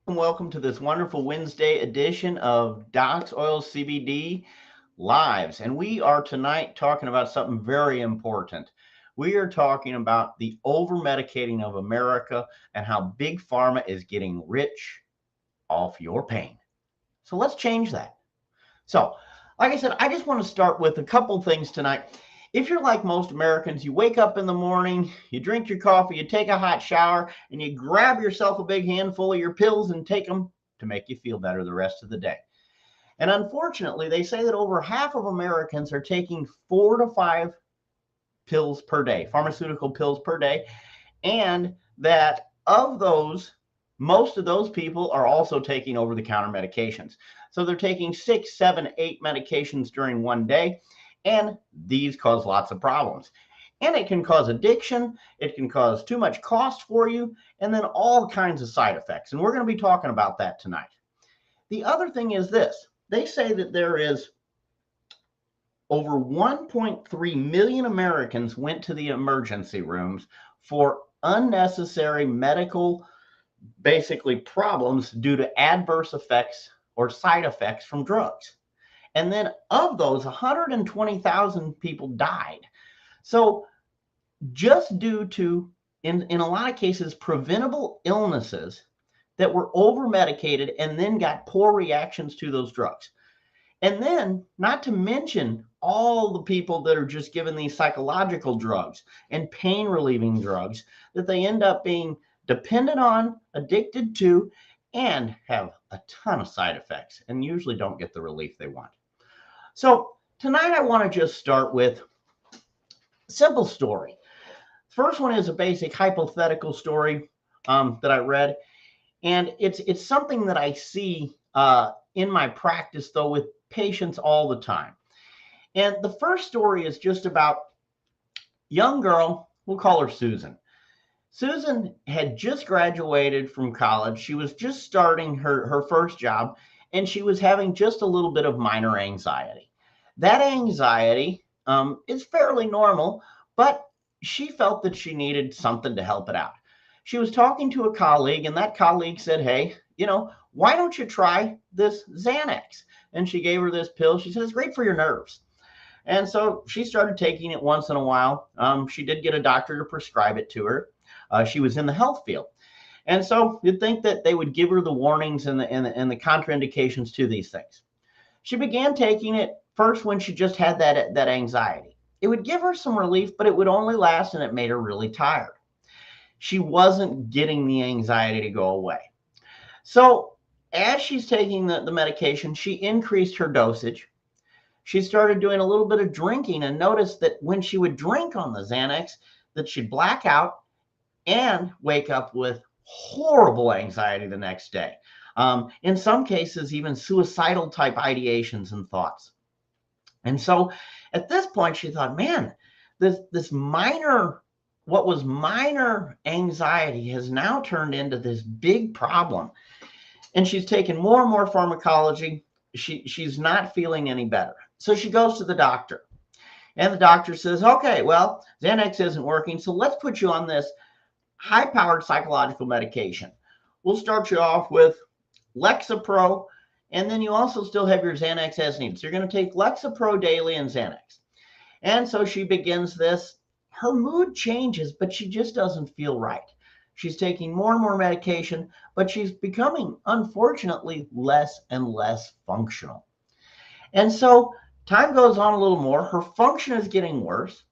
and welcome to this wonderful Wednesday edition of Doc's Oil CBD Lives. And we are tonight talking about something very important. We are talking about the over-medicating of America and how Big Pharma is getting rich off your pain. So let's change that. So, like I said, I just want to start with a couple things tonight. If you're like most Americans, you wake up in the morning, you drink your coffee, you take a hot shower, and you grab yourself a big handful of your pills and take them to make you feel better the rest of the day. And unfortunately, they say that over half of Americans are taking 4 to 5 pills per day, pharmaceutical pills per day, and that of those, most of those people are also taking over the counter medications. So they're taking 6, 7, 8 medications during one day, and these cause lots of problems. And it can cause addiction, it can cause too much cost for you, and then all kinds of side effects. And we're going to be talking about that tonight. The other thing is this: they say that there is over 1.3 million Americans went to the emergency rooms for unnecessary medical, basically, problems due to adverse effects or side effects from drugs. And then of those, 120,000 people died. So just due to, in a lot of cases, preventable illnesses that were over medicated and then got poor reactions to those drugs. And then, not to mention all the people that are just given these psychological drugs and pain relieving drugs that they end up being dependent on, addicted to, and have a ton of side effects and usually don't get the relief they want. So, tonight I want to just start with a simple story. First one is a basic hypothetical story that I read, and it's something that I see in my practice, though, with patients all the time. And the first story is just about a young girl. We'll call her Susan. Susan had just graduated from college. She was just starting her first job, and she was having just a little bit of minor anxiety. That anxiety is fairly normal, but she felt that she needed something to help it out. She was talking to a colleague, and that colleague said, "Hey, why don't you try this Xanax?" And she gave her this pill. She said, "It's great for your nerves." And so she started taking it once in a while. She did get a doctor to prescribe it to her. She was in the health field. And so you'd think that they would give her the warnings and the contraindications to these things. She began taking it first when she just had that anxiety. It would give her some relief, but it would only last, and it made her really tired. She wasn't getting the anxiety to go away. So as she's taking the medication, she increased her dosage. She started doing a little bit of drinking and noticed that when she would drink on the Xanax, that she'd black out and wake up with horrible anxiety the next day. In some cases, even suicidal type ideations and thoughts. And so at this point, she thought, man, this what was minor anxiety has now turned into this big problem. And she's taken more and more pharmacology. She's not feeling any better. So she goes to the doctor. And the doctor says, "Okay, well, Xanax isn't working, so let's put you on this high-powered psychological medication. We'll start you off with Lexapro, and then you also still have your Xanax as needed. So you're going to take Lexapro daily and Xanax." And so she begins this. Her mood changes, but she just doesn't feel right. She's taking more and more medication, but she's becoming, unfortunately, less and less functional. And so time goes on a little more. Her function is getting worse.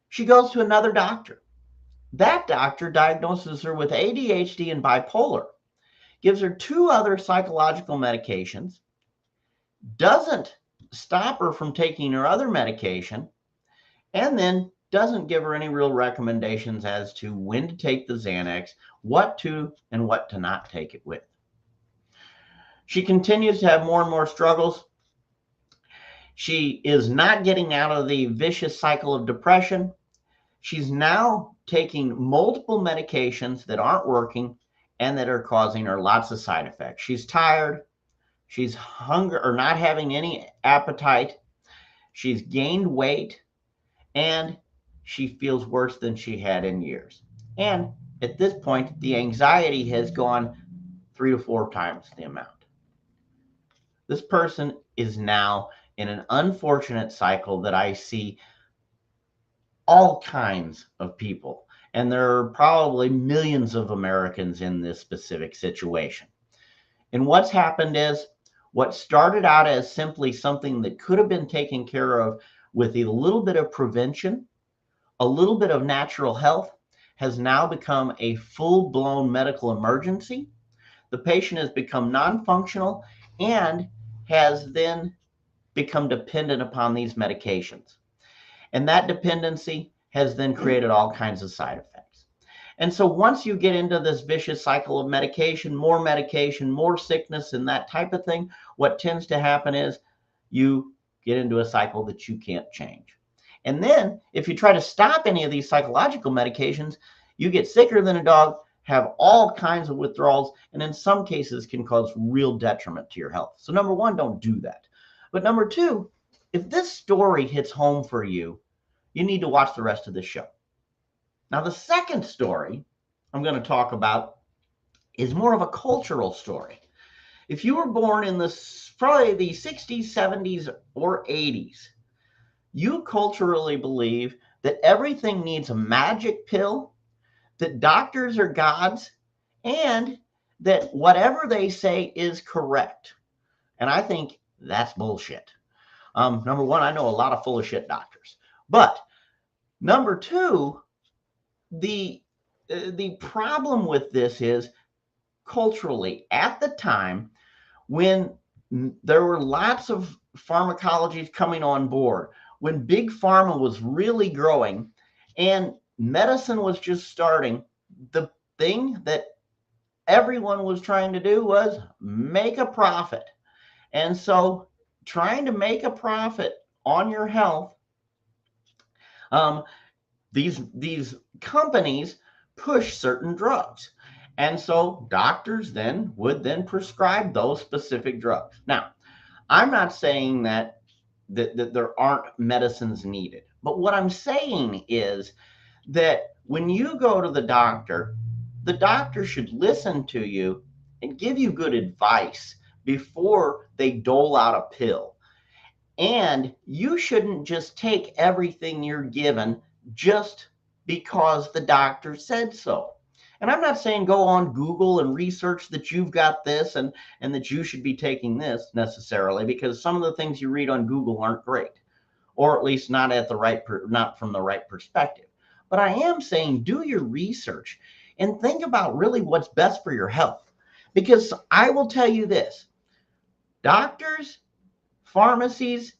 She goes to another doctor. That doctor diagnoses her with ADHD and bipolar, gives her 2 other psychological medications, doesn't stop her from taking her other medication, and then doesn't give her any real recommendations as to when to take the Xanax, what to and what to not take it with. She continues to have more and more struggles. She is not getting out of the vicious cycle of depression. She's now taking multiple medications that aren't working and that are causing her lots of side effects. She's tired. She's hungry or not having any appetite. She's gained weight, and she feels worse than she had in years. And at this point, the anxiety has gone 3 to 4 times the amount. This person is now in an unfortunate cycle that I see all kinds of people, and there are probably millions of Americans in this specific situation. And what's happened is what started out as simply something that could have been taken care of with a little bit of prevention, a little bit of natural health, has now become a full-blown medical emergency. The patient has become non-functional and has then become dependent upon these medications. And that dependency has then created all kinds of side effects. And so once you get into this vicious cycle of medication, more sickness, and that type of thing, what tends to happen is you get into a cycle that you can't change. And then if you try to stop any of these psychological medications, you get sicker than a dog, have all kinds of withdrawals, and in some cases can cause real detriment to your health. So number one, don't do that. But number two, if this story hits home for you, you need to watch the rest of the show. Now, the second story I'm going to talk about is more of a cultural story. If you were born in probably the 60s, 70s, or 80s, you culturally believe that everything needs a magic pill, that doctors are gods, and that whatever they say is correct. And I think that's bullshit. Number one, I know a lot of full of shit doctors. But number two, the problem with this is culturally, at the time when there were lots of pharmacologies coming on board, when big pharma was really growing and medicine was just starting, the thing that everyone was trying to do was make a profit. And so trying to make a profit on your health, these companies push certain drugs. And so doctors then would prescribe those specific drugs. Now, I'm not saying that there aren't medicines needed. But what I'm saying is that when you go to the doctor should listen to you and give you good advice before they dole out a pill. And you shouldn't just take everything you're given just because the doctor said so. And I'm not saying go on Google and research that you've got this and that you should be taking this necessarily, because some of the things you read on Google aren't great, or at least not from the right perspective. But I am saying do your research and think about really what's best for your health. Because I will tell you this, doctors, pharmacies,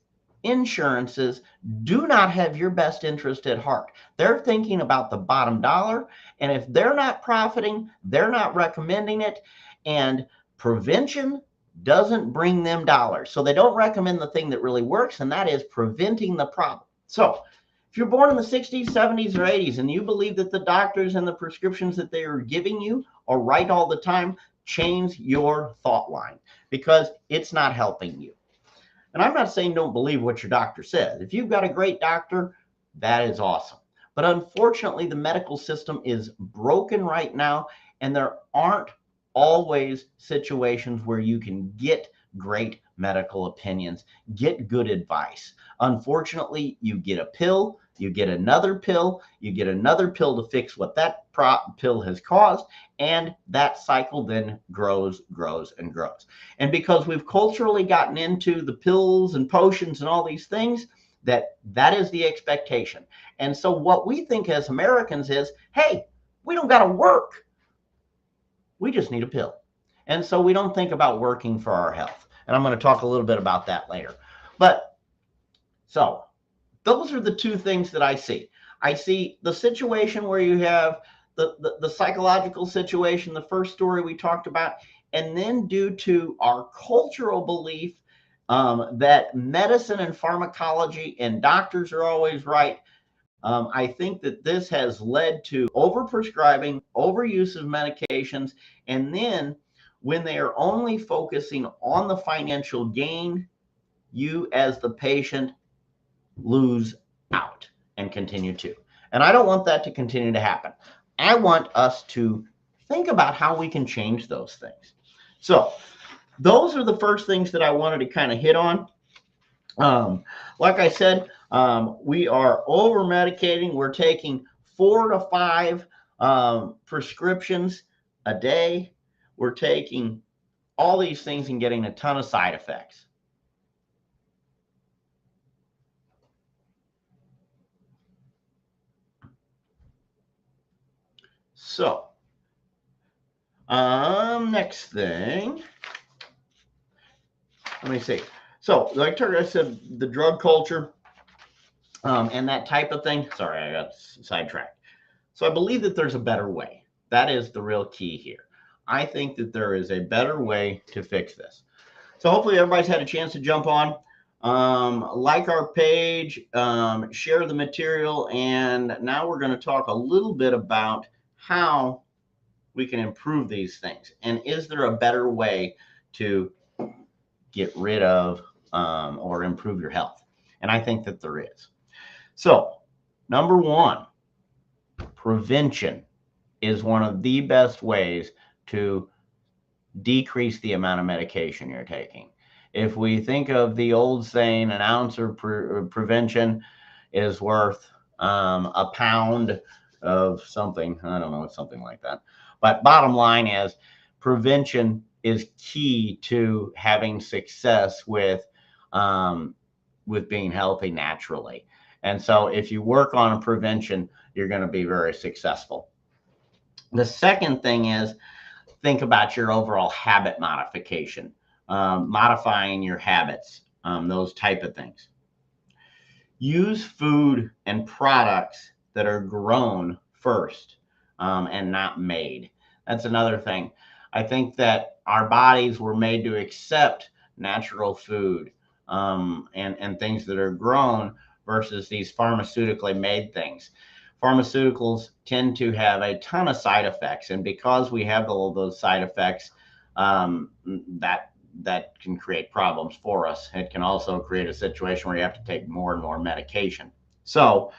insurances do not have your best interest at heart. They're thinking about the bottom dollar. And if they're not profiting, they're not recommending it. And prevention doesn't bring them dollars. So they don't recommend the thing that really works, and that is preventing the problem. So if you're born in the 60s, 70s, or 80s, and you believe that the doctors and the prescriptions that they are giving you are right all the time, change your thought line, because it's not helping you. And I'm not saying don't believe what your doctor says. If you've got a great doctor, that is awesome. But unfortunately, the medical system is broken right now, and there aren't always situations where you can get great medical opinions, get good advice. Unfortunately, you get a pill, you get another pill, you get another pill to fix what that pill has caused, and that cycle then grows, and grows. And because we've culturally gotten into the pills and potions and all these things, that is the expectation. And so what we think as Americans is, hey, we don't got to work. We just need a pill. And so we don't think about working for our health. And I'm going to talk a little bit about that later. But so those are the two things that I see. I see the situation where you have the psychological situation, the first story we talked about, and then due to our cultural belief that medicine and pharmacology and doctors are always right, I think that this has led to overprescribing, overuse of medications, and then when they are only focusing on the financial gain, you as the patient lose out and continue to. And I don't want that to continue to happen. I want us to think about how we can change those things. So those are the first things that I wanted to kind of hit on. Like I said, we are over medicating. We're taking 4 to 5 prescriptions a day. We're taking all these things and getting a ton of side effects. So, next thing, let me see. So, like I said, the drug culture and that type of thing. Sorry, I got sidetracked. So, I believe that there's a better way. That is the real key here. I think that there is a better way to fix this. So, hopefully, everybody's had a chance to jump on. Like our page, share the material, and now we're going to talk a little bit about how we can improve these things. And is there a better way to get rid of or improve your health? And I think that there is. So, number one, prevention is one of the best ways to decrease the amount of medication you're taking. If we think of the old saying, an ounce of prevention is worth a pound of something. I don't know, it's something like that. But bottom line is, prevention is key to having success with being healthy naturally. And so if you work on prevention, you're going to be very successful. The second thing is, think about your overall habit modification, modifying your habits, those type of things. Use food and products that are grown first and not made. That's another thing. I think that our bodies were made to accept natural food and things that are grown versus these pharmaceutically made things. Pharmaceuticals tend to have a ton of side effects, and because we have all those side effects, that can create problems for us. It can also create a situation where you have to take more and more medication. So,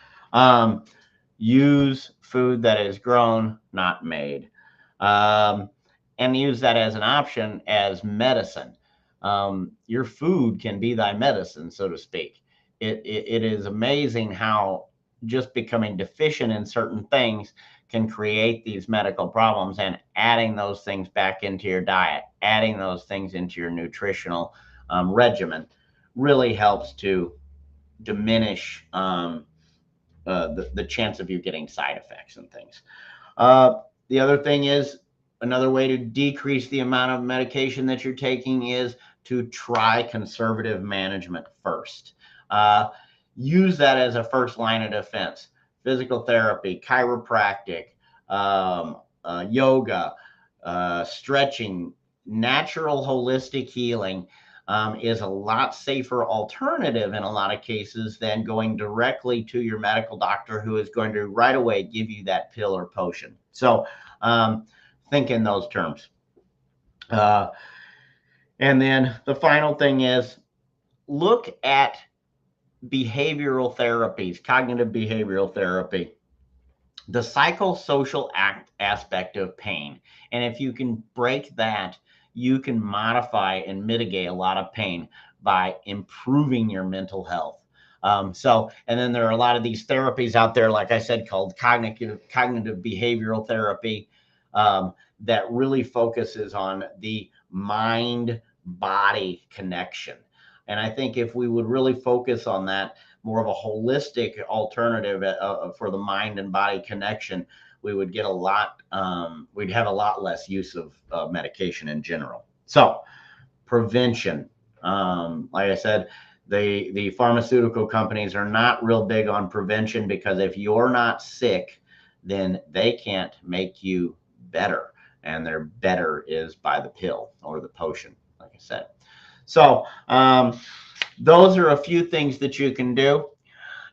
use food that is grown, not made, and use that as an option as medicine. Your food can be thy medicine, so to speak. It is amazing how just becoming deficient in certain things can create these medical problems, and adding those things back into your diet, adding those things into your nutritional regimen really helps to diminish the chance of you getting side effects and things. The other thing is, another way to decrease the amount of medication that you're taking is to try conservative management first. Use that as a first line of defense. Physical therapy, chiropractic, yoga, stretching, natural holistic healing is a lot safer alternative in a lot of cases than going directly to your medical doctor, who is going to right away give you that pill or potion. So think in those terms. And then the final thing is, look at behavioral therapies, cognitive behavioral therapy, the psychosocial aspect of pain. And if you can break that, you can modify and mitigate a lot of pain by improving your mental health. And then there are a lot of these therapies out there, like I said, called cognitive behavioral therapy, that really focuses on the mind body connection. And I think if we would really focus on that, more of a holistic alternative for the mind and body connection, we would get a lot, we'd have a lot less use of medication in general. So prevention, like I said, the pharmaceutical companies are not real big on prevention, because if you're not sick, then they can't make you better. And their better is by the pill or the potion, like I said. So those are a few things that you can do.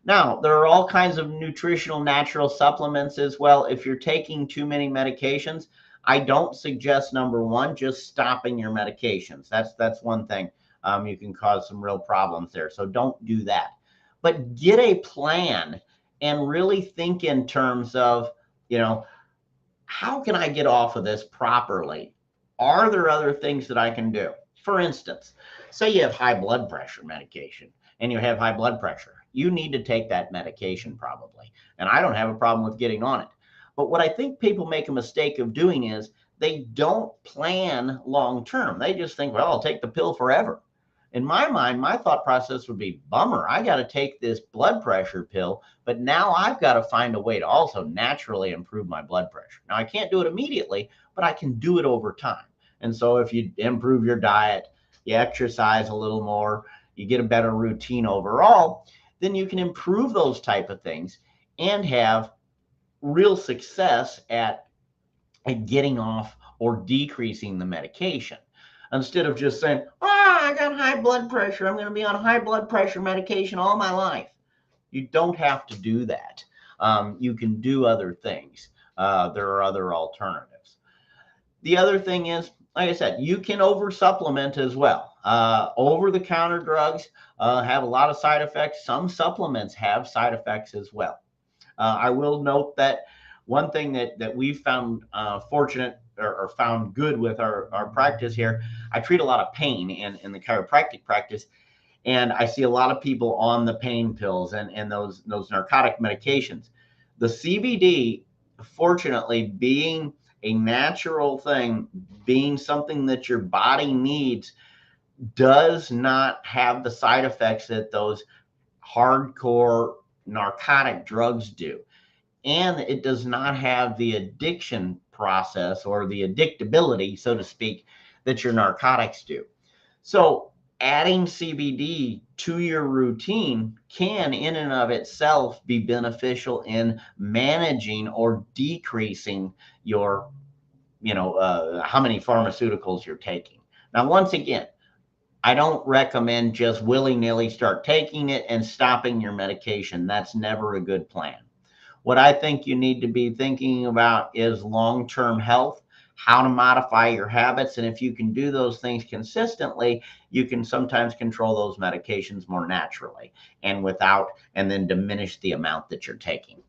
Now, there are all kinds of nutritional natural supplements as well. If you're taking too many medications, I don't suggest, number one, just stopping your medications. That's one thing. You can cause some real problems there. So don't do that. But get a plan and really think in terms of, how can I get off of this properly? Are there other things that I can do? For instance, say you have high blood pressure medication and you have high blood pressure. You need to take that medication probably. And I don't have a problem with getting on it. But what I think people make a mistake of doing is they don't plan long term. They just think, well, I'll take the pill forever. In my mind, my thought process would be, bummer, I got to take this blood pressure pill, but now I've got to find a way to also naturally improve my blood pressure. Now, I can't do it immediately, but I can do it over time. And so if you improve your diet, you exercise a little more, you get a better routine overall, then you can improve those type of things and have real success at getting off or decreasing the medication. Instead of just saying, I got high blood pressure, I'm going to be on high blood pressure medication all my life. You don't have to do that. You can do other things. There are other alternatives. The other thing is, like I said, you can over supplement as well. Over the counter drugs have a lot of side effects. Some supplements have side effects as well. I will note that one thing that we've found fortunate or found good with our practice here, I treat a lot of pain in the chiropractic practice. And I see a lot of people on the pain pills and those narcotic medications. The CBD, fortunately, being a natural thing, being something that your body needs, does not have the side effects that those hardcore narcotic drugs do. And it does not have the addiction process or the addictability, so to speak, that your narcotics do. So adding CBD to your routine can in and of itself be beneficial in managing or decreasing your, how many pharmaceuticals you're taking. Now, once again, I don't recommend just willy-nilly start taking it and stopping your medication. That's never a good plan. What I think you need to be thinking about is long-term health, how to modify your habits. And if you can do those things consistently, you can sometimes control those medications more naturally and then diminish the amount that you're taking.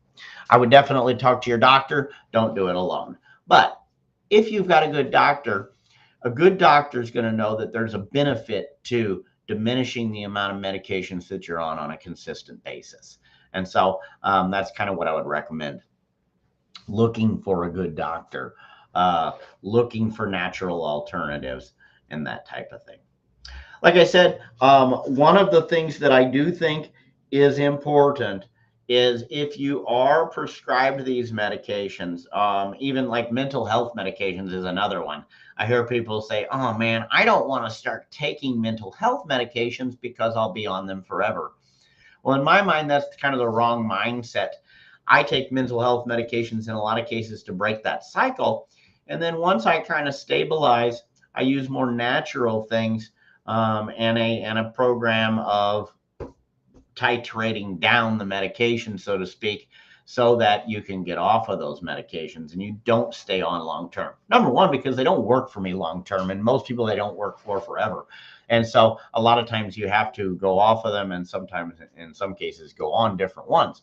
I would definitely talk to your doctor. Don't do it alone. But if you've got a good doctor is going to know that there's a benefit to diminishing the amount of medications that you're on a consistent basis. And so that's kind of what I would recommend. Looking for a good doctor, looking for natural alternatives, and that type of thing. Like I said, one of the things that I do think is important is if you are prescribed these medications, even like mental health medications is another one. I hear people say, oh man, I don't want to start taking mental health medications because I'll be on them forever. Well, in my mind, that's kind of the wrong mindset. I take mental health medications in a lot of cases to break that cycle. And then once I kind of stabilize, I use more natural things and a program of titrating down the medication, so to speak, so that you can get off of those medications and you don't stay on long term. Number one, because they don't work for me long term, and most people they don't work for forever. And so a lot of times you have to go off of them, and sometimes in some cases go on different ones.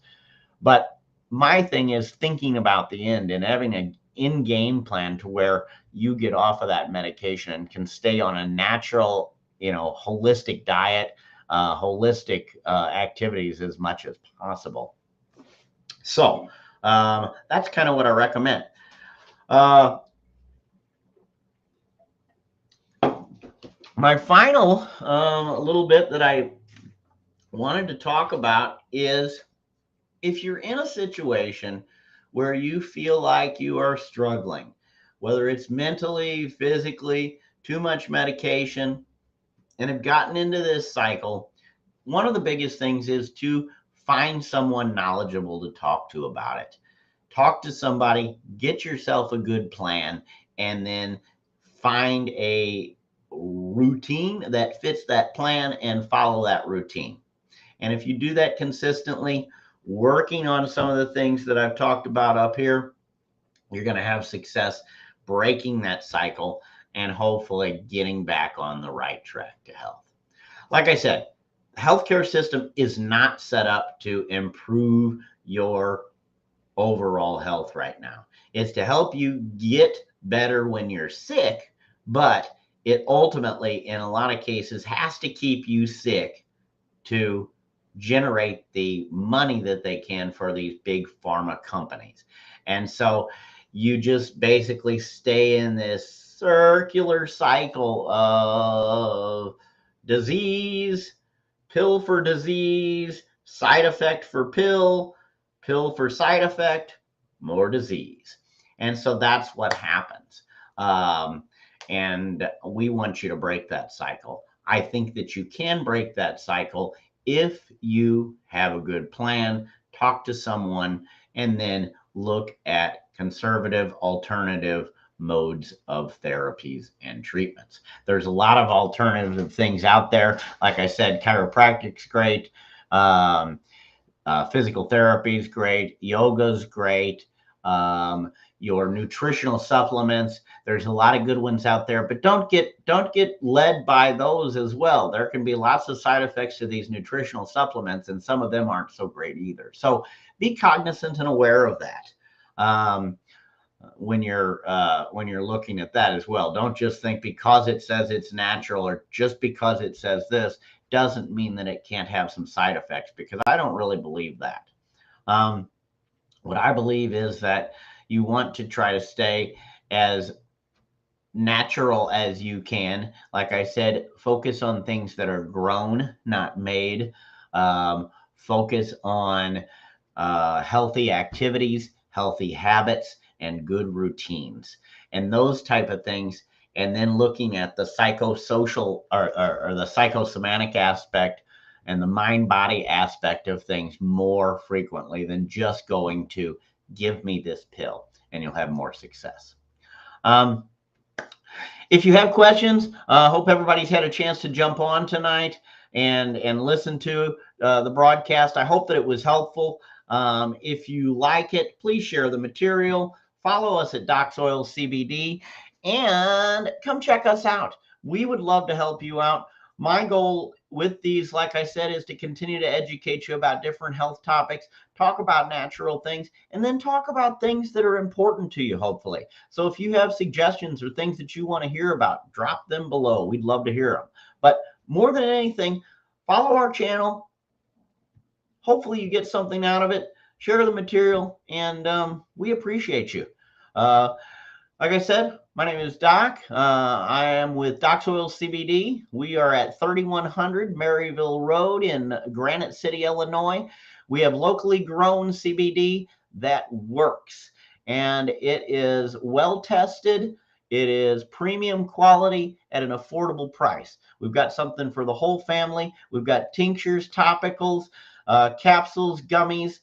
But my thing is thinking about the end and having an in-game plan to where you get off of that medication and can stay on a natural, holistic diet, holistic activities as much as possible. So that's kind of what I recommend. My final little bit that I wanted to talk about is if you're in a situation where you feel like you are struggling, whether it's mentally, physically, too much medication, and have gotten into this cycle, one of the biggest things is to find someone knowledgeable to talk to about it. Talk to somebody, get yourself a good plan, and then find a routine that fits that plan and follow that routine. And if you do that consistently, working on some of the things that I've talked about up here, you're going to have success breaking that cycle and hopefully getting back on the right track to health. Like I said, the healthcare system is not set up to improve your overall health right now. It's to help you get better when you're sick, but it ultimately, in a lot of cases, has to keep you sick to generate the money that they can for these big pharma companies. And so you just basically stay in this circular cycle of disease, pill for disease, side effect for pill, pill for side effect, more disease. And so that's what happens. And we want you to break that cycle. I think that you can break that cycle if you have a good plan, talk to someone, and then look at conservative alternative modes of therapies and treatments. There's a lot of alternative things out there. Like I said, chiropractic's great. Um, Physical therapy is great. Yoga's great. Your nutritional supplements. There's a lot of good ones out there, but don't get led by those as well. There can be lots of side effects to these nutritional supplements, and some of them aren't so great either. So be cognizant and aware of that. When you're looking at that as well. Don't just think because it says it's natural or just because it says this doesn't mean that it can't have some side effects, because I don't really believe that. What I believe is that you want to try to stay as natural as you can. Like I said, focus on things that are grown, not made. Focus on healthy activities, healthy habits, and good routines, and those type of things. And then looking at the psychosocial or the psychosomatic aspect and the mind body aspect of things more frequently than just going to give me this pill and you'll have more success. If you have questions, hope everybody's had a chance to jump on tonight and listen to the broadcast. I hope that it was helpful. If you like it, please share the material. Follow us at Docs Oil CBD and come check us out. We would love to help you out. My goal with these, like I said, is to continue to educate you about different health topics, talk about natural things, and then talk about things that are important to you, hopefully. So if you have suggestions or things that you want to hear about, drop them below. We'd love to hear them. But more than anything, follow our channel. Hopefully you get something out of it. Share the material, and we appreciate you. Like I said, my name is Doc. I am with Docs Oil CBD. We are at 3100 Maryville Road in Granite City, Illinois. We have locally grown CBD that works, and it is well tested. It is premium quality at an affordable price. We've got something for the whole family. We've got tinctures, topicals, capsules, gummies,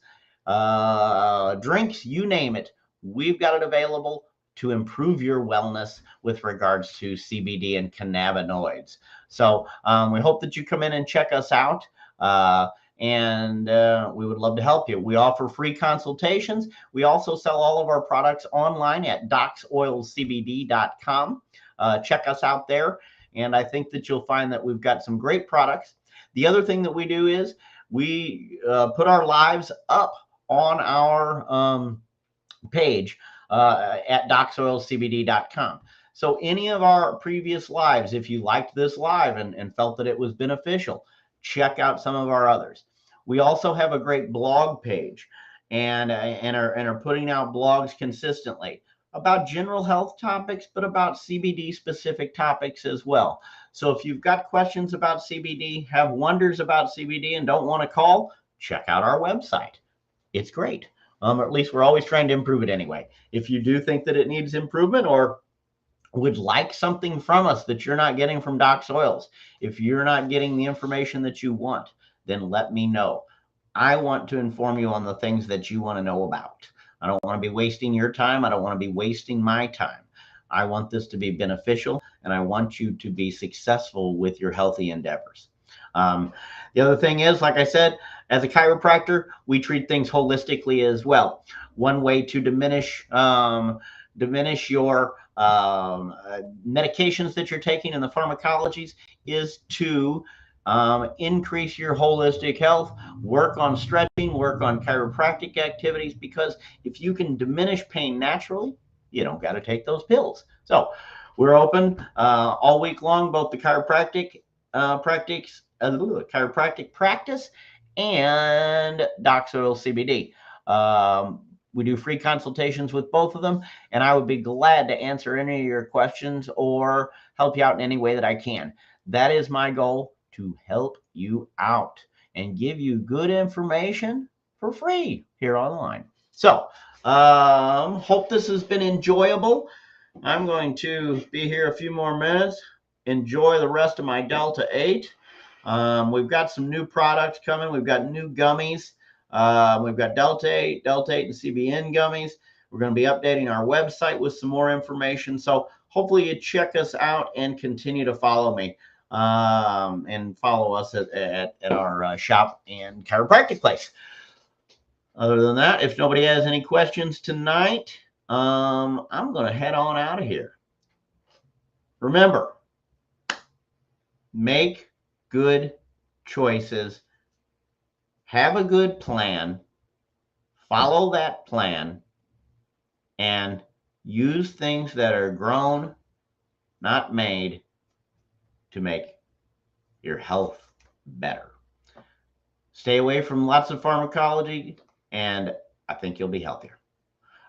drinks, you name it. We've got it available to improve your wellness with regards to CBD and cannabinoids. So we hope that you come in and check us out, and we would love to help you. We offer free consultations. We also sell all of our products online at docsoilcbd.com. Check us out there, and I think that you'll find that we've got some great products. The other thing that we do is we put our lives up on our page at docsoilcbd.com. So any of our previous lives, if you liked this live and felt that it was beneficial, check out some of our others. We also have a great blog page and are putting out blogs consistently about general health topics, but about CBD specific topics as well. So if you've got questions about CBD, have wonders about CBD, and don't want to call, check out our website. It's great. Or at least we're always trying to improve it anyway. If you do think that it needs improvement or would like something from us that you're not getting from Doc's Oils, if you're not getting the information that you want, then let me know. I want to inform you on the things that you want to know about. I don't want to be wasting your time. I don't want to be wasting my time. I want this to be beneficial, and I want you to be successful with your healthy endeavors. The other thing is, like I said, as a chiropractor, we treat things holistically as well. One way to diminish your medications that you're taking in the pharmacologies is to increase your holistic health, work on stretching, work on chiropractic activities, because if you can diminish pain naturally, you don't got to take those pills. So We're open all week long, both the chiropractic practice and Docs Oil CBD. We do free consultations with both of them, and I would be glad to answer any of your questions or help you out in any way that I can. That is my goal, to help you out and give you good information for free here online. So, hope this has been enjoyable. I'm going to be here a few more minutes. Enjoy the rest of my Delta 8. We've got some new products coming. We've got new gummies. We've got Delta 8 and CBN gummies. We're going to be updating our website with some more information. So hopefully you check us out and continue to follow me and follow us at our shop and chiropractic place. Other than that, if nobody has any questions tonight, I'm going to head on out of here. Remember, make good choices, have a good plan, follow that plan, and use things that are grown, not made, to make your health better. Stay away from lots of pharmacology, and I think you'll be healthier.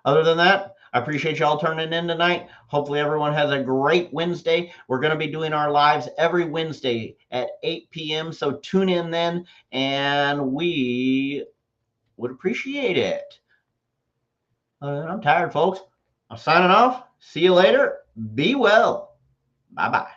Other than that, I appreciate y'all turning in tonight. Hopefully everyone has a great Wednesday. We're going to be doing our lives every Wednesday at 8 p.m. So tune in then, and we would appreciate it. I'm tired, folks. I'm signing off. See you later. Be well. Bye-bye.